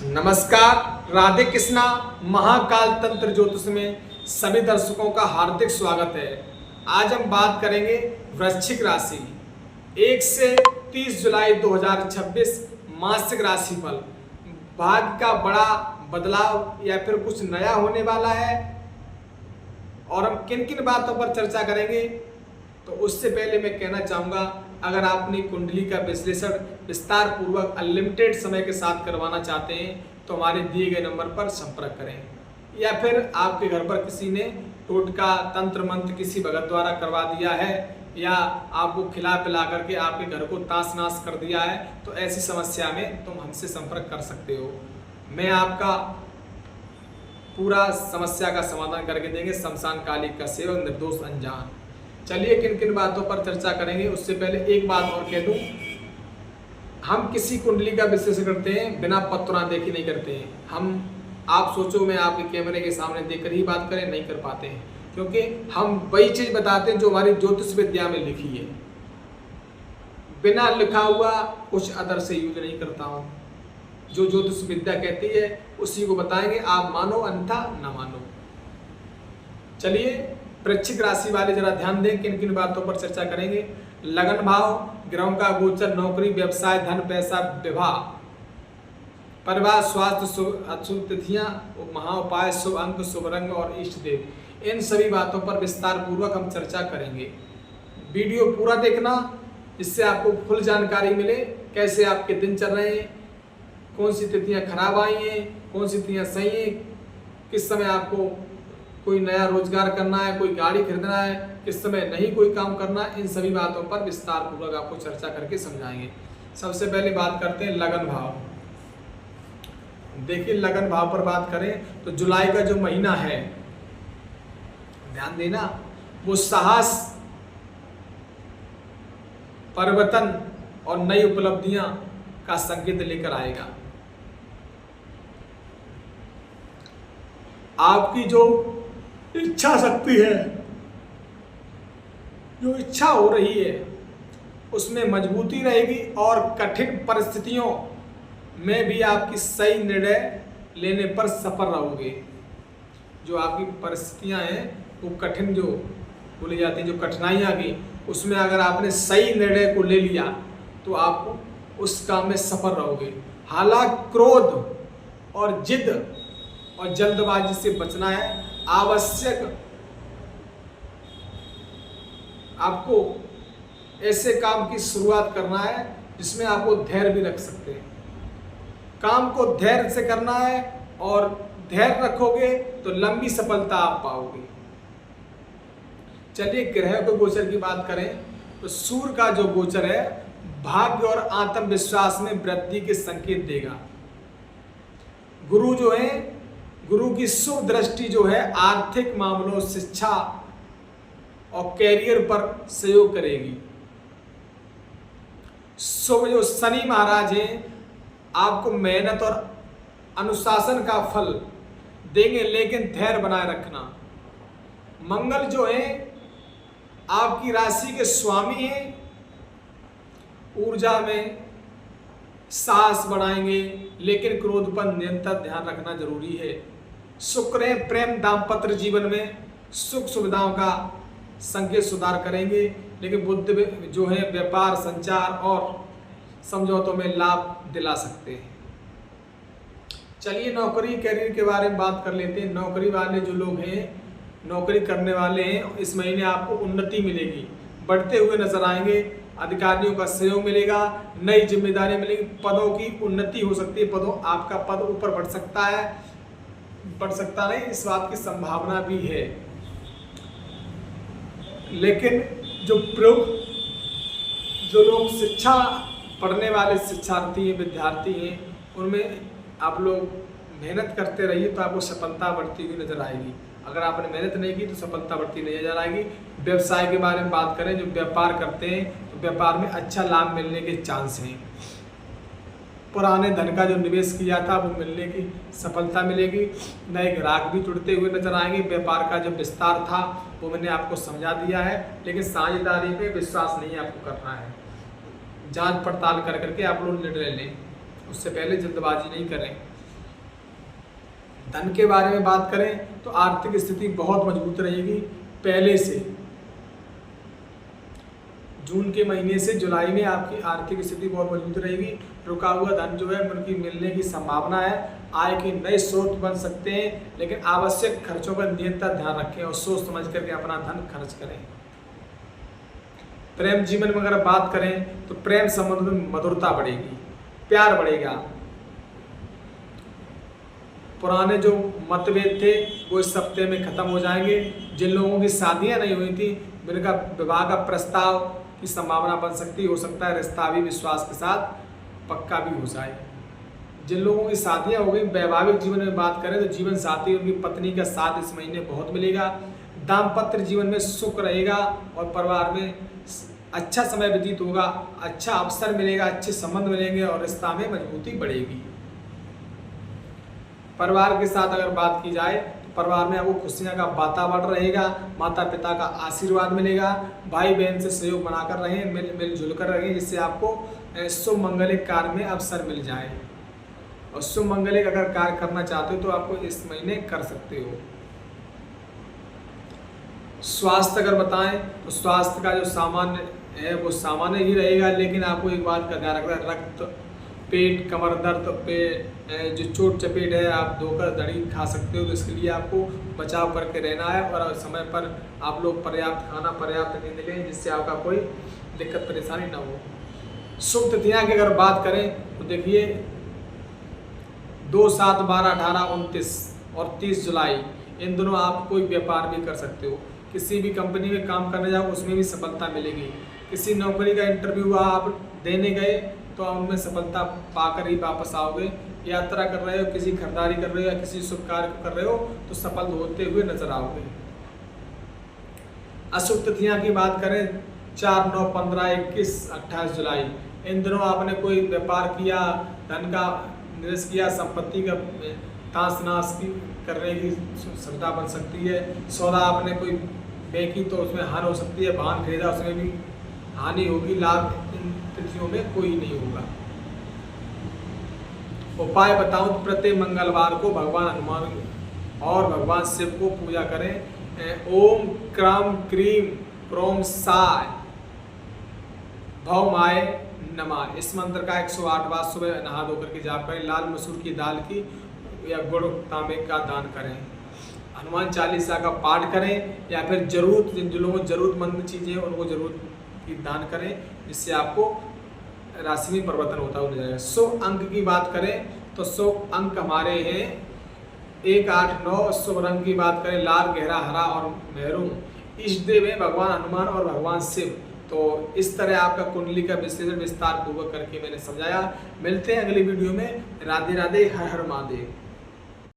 नमस्कार, राधे कृष्णा। महाकाल तंत्र ज्योतिष में सभी दर्शकों का हार्दिक स्वागत है। आज हम बात करेंगे वृश्चिक राशि 1 से 30 जुलाई 2026 मासिक राशिफल। भाग्य का बड़ा बदलाव या फिर कुछ नया होने वाला है और हम किन किन बातों पर चर्चा करेंगे। तो उससे पहले मैं कहना चाहूँगा, अगर आप अपनी कुंडली का विश्लेषण विस्तार पूर्वक अनलिमिटेड समय के साथ करवाना चाहते हैं तो हमारे दिए गए नंबर पर संपर्क करें, या फिर आपके घर पर किसी ने टोटका तंत्र मंत्र किसी भगत द्वारा करवा दिया है या आपको खिला पिला करके आपके घर को ताश नाश कर दिया है, तो ऐसी समस्या में तुम हमसे संपर्क कर सकते हो। मैं आपका पूरा समस्या का समाधान करके देंगे। शमशान काली का सेवक, निर्दोष अनजान। चलिए किन किन बातों पर चर्चा करेंगे। उससे पहले एक बात और कह दूं, हम किसी कुंडली का विश्लेषण करते हैं बिना पत्रा देखे नहीं करते हैं। आप सोचो मैं आपके कैमरे के सामने देखकर ही बात करें, नहीं कर पाते हैं, क्योंकि हम वही चीज बताते हैं जो हमारी ज्योतिष विद्या में लिखी है। बिना लिखा हुआ कुछ अदर से यूज नहीं करता हूँ। जो ज्योतिष विद्या कहती है उसी को बताएंगे, आप मानो अन्यथा न मानो। चलिए वृश्चिक राशि वाले जरा ध्यान दें, किन किन बातों पर चर्चा करेंगे। लगन भाव, ग्रहों का गोचर, नौकरी, व्यवसाय, धन, पैसा, विवाह, परिवार, स्वास्थ्य, अशुभ तिथियां, महाउपाय, शुभ अंक, शुभ रंग और इष्ट देव, इन सभी बातों पर विस्तार पूर्वक हम चर्चा करेंगे। वीडियो पूरा देखना, इससे आपको फुल जानकारी मिले कैसे आपके दिन चल रहे हैं, कौन सी तिथियां खराब आई हैं, कौन सी तिथियां सही हैं, किस समय आपको कोई नया रोजगार करना है, कोई गाड़ी खरीदना है, किस समय नहीं कोई काम करना है। इन सभी बातों पर विस्तार पूर्वक आपको चर्चा करके समझाएंगे। सबसे पहले बात करते हैं लगन भाव। देखिए लगन भाव पर बात करें तो जुलाई का जो महीना है, ध्यान देना, वो साहस, परिवर्तन और नई उपलब्धियां का संकेत लेकर आएगा। आपकी जो इच्छा शक्ति है, जो इच्छा हो रही है, उसमें मजबूती रहेगी और कठिन परिस्थितियों में भी आपकी सही निर्णय लेने पर सफल रहोगे। जो आपकी परिस्थितियां हैं वो कठिन जो बोली जाती हैं, जो कठिनाइयां की, उसमें अगर आपने सही निर्णय को ले लिया तो आप उस काम में सफल रहोगे। हालांकि क्रोध और जिद और जल्दबाजी से बचना है। आवश्यक आपको ऐसे काम की शुरुआत करना है जिसमें आपको धैर्य भी रख सकते हैं। काम को धैर्य से करना है और धैर्य रखोगे तो लंबी सफलता आप पाओगे। चलिए ग्रह को गोचर की बात करें तो सूर्य का जो गोचर है भाग्य और आत्मविश्वास में वृद्धि के संकेत देगा। गुरु जो है, गुरु की शुभ दृष्टि जो है आर्थिक मामलों, शिक्षा और कैरियर पर सहयोग करेगी। शुभ जो शनि महाराज हैं आपको मेहनत और अनुशासन का फल देंगे, लेकिन धैर्य बनाए रखना। मंगल जो है आपकी राशि के स्वामी हैं, ऊर्जा में साहस बढ़ाएंगे, लेकिन क्रोध पर निरंतर ध्यान रखना जरूरी है। शुक्र है प्रेम दाम्पत्य जीवन में सुख सुविधाओं का संकेत सुधार करेंगे, लेकिन बुध जो है व्यापार, संचार और समझौतों में लाभ दिला सकते हैं। चलिए नौकरी कैरियर के बारे में बात कर लेते हैं। नौकरी वाले जो लोग हैं, नौकरी करने वाले हैं, इस महीने आपको उन्नति मिलेगी, बढ़ते हुए नजर आएंगे। अधिकारियों का सहयोग मिलेगा, नई जिम्मेदारी मिलेगी, पदों की उन्नति हो सकती है, आपका पद ऊपर बढ़ सकता है, बढ़ सकता नहीं, इस बात की संभावना भी है। लेकिन जो लोग शिक्षा पढ़ने वाले शिक्षार्थी हैं, विद्यार्थी हैं, उनमें आप लोग मेहनत करते रहिए तो आपको सफलता बढ़ती हुई नजर आएगी। अगर आपने मेहनत नहीं की तो सफलता बढ़ती नहीं नजर आएगी। व्यवसाय के बारे में बात करें, जो व्यापार करते हैं तो व्यापार में अच्छा लाभ मिलने के चांस हैं। पुराने धन का जो निवेश किया था वो मिलने की सफलता मिलेगी। नए ग्राहक भी जुड़ते हुए नजर आएंगे। व्यापार का जो विस्तार था वो मैंने आपको समझा दिया है, लेकिन साझेदारी पे विश्वास नहीं आपको करना है। जांच पड़ताल कर करके आप लोग निर्णय लें, उससे पहले जल्दबाजी नहीं करें। धन के बारे में बात करें तो आर्थिक स्थिति बहुत मजबूत रहेगी। पहले से जून के महीने से जुलाई में आपकी आर्थिक स्थिति बहुत मजबूत रहेगी। रुका हुआ धन जो है उनकी मिलने की संभावना है। आय के नए स्रोत बन सकते हैं, लेकिन आवश्यक खर्चों पर निरंतर ध्यान रखें और सोच समझ करके अपना धन खर्च करें। प्रेम जीवन में अगर बात करें तो प्रेम संबंध में मधुरता बढ़ेगी, प्यार बढ़ेगा। पुराने जो मतभेद थे वो इस हफ्ते में खत्म हो जाएंगे। जिन लोगों की शादियां नहीं हुई थी उनका विवाह का प्रस्ताव की संभावना बन सकती हो सकता है रिश्ता भी विश्वास के साथ पक्का भी हो जाए। जिन लोगों की शादियां हो गई, वैवाहिक जीवन में बात करें तो जीवन साथी उनकी पत्नी का साथ इस महीने बहुत मिलेगा। दाम्पत्य जीवन में सुख रहेगा और परिवार में अच्छा समय व्यतीत होगा, अच्छा अवसर मिलेगा, अच्छे संबंध मिलेंगे और रिश्ता में मजबूती बढ़ेगी। परिवार के साथ अगर बात की जाए तो परिवार में आपको खुशियां का वातावरण रहेगा, माता पिता का आशीर्वाद मिलेगा, भाई बहन से सहयोग बनाकर रहें, मिलजुल कर रहें, जिससे आपको शुभ मंगलिक कार्य में अवसर मिल जाए। और शुभ मंगलिक अगर कार्य करना चाहते हो तो आपको इस महीने कर सकते हो। स्वास्थ्य अगर बताएं तो स्वास्थ्य का जो सामान्य है वो सामान्य ही रहेगा, लेकिन आपको एक बात का ध्यान रखना है, रक्त, पेट, कमर दर्द पे जो चोट चपेट है आप धोकर दही खा सकते हो, तो इसके लिए आपको बचाव करके रहना है और समय पर आप लोग पर्याप्त खाना, पर्याप्त नींद लें, जिससे आपका कोई दिक्कत परेशानी ना हो। शुभ तिथियां की अगर बात करें तो देखिए 2, 7, 12, 18, 29 और 30 जुलाई इन दिनों आप कोई व्यापार भी कर सकते हो। किसी भी कंपनी में काम करने जाओ उसमें भी सफलता मिलेगी। किसी नौकरी का इंटरव्यू आप देने गए तो उनमें सफलता पाकर ही वापस आओगे। यात्रा कर रहे हो, किसी खरीदारी कर रहे हो या किसी शुभ कार्य कर रहे हो तो सफल होते हुए नजर आओगे। अशुभ तिथियां की बात करें 4, 9, 15, 21, 28 जुलाई इन दिनों आपने कोई व्यापार किया, धन का निवेश किया, संपत्ति का ताश नाश की करने की सुविधा बन सकती है। सौदा आपने कोई बेची तो उसमें हानि हो सकती है, वाहन खरीदा उसमें भी हानि होगी। लाभ इन तिथियों में कोई नहीं होगा। उपाय बताऊं तो प्रत्येक मंगलवार को भगवान हनुमान और भगवान शिव को पूजा करें। ओम क्रम क्रीम क्रोम साय भवमाय नमः इस मंत्र का 108 बार सुबह नहा धोकर के जाप करें। लाल मसूर की दाल की या गुड़ तांबे का दान करें। हनुमान चालीसा का पाठ करें या फिर जरूरत जिन लोगों को जरूरतमंद चीज़ें हैं उनको जरूरत की दान करें, जिससे आपको राशि में परिवर्तन होता हुआ जाएगा। शुभ अंक की बात करें तो शुभ अंक हमारे हैं 1, 8, 9। शुभ रंग की बात करें लाल, गहरा हरा और मैरून। इष्ट देव है भगवान हनुमान और भगवान शिव। तो इस तरह आपका कुंडली का विश्लेषण विस्तार पूर्वक करके मैंने समझाया। मिलते हैं अगली वीडियो में। राधे राधे, हर हर महादेव।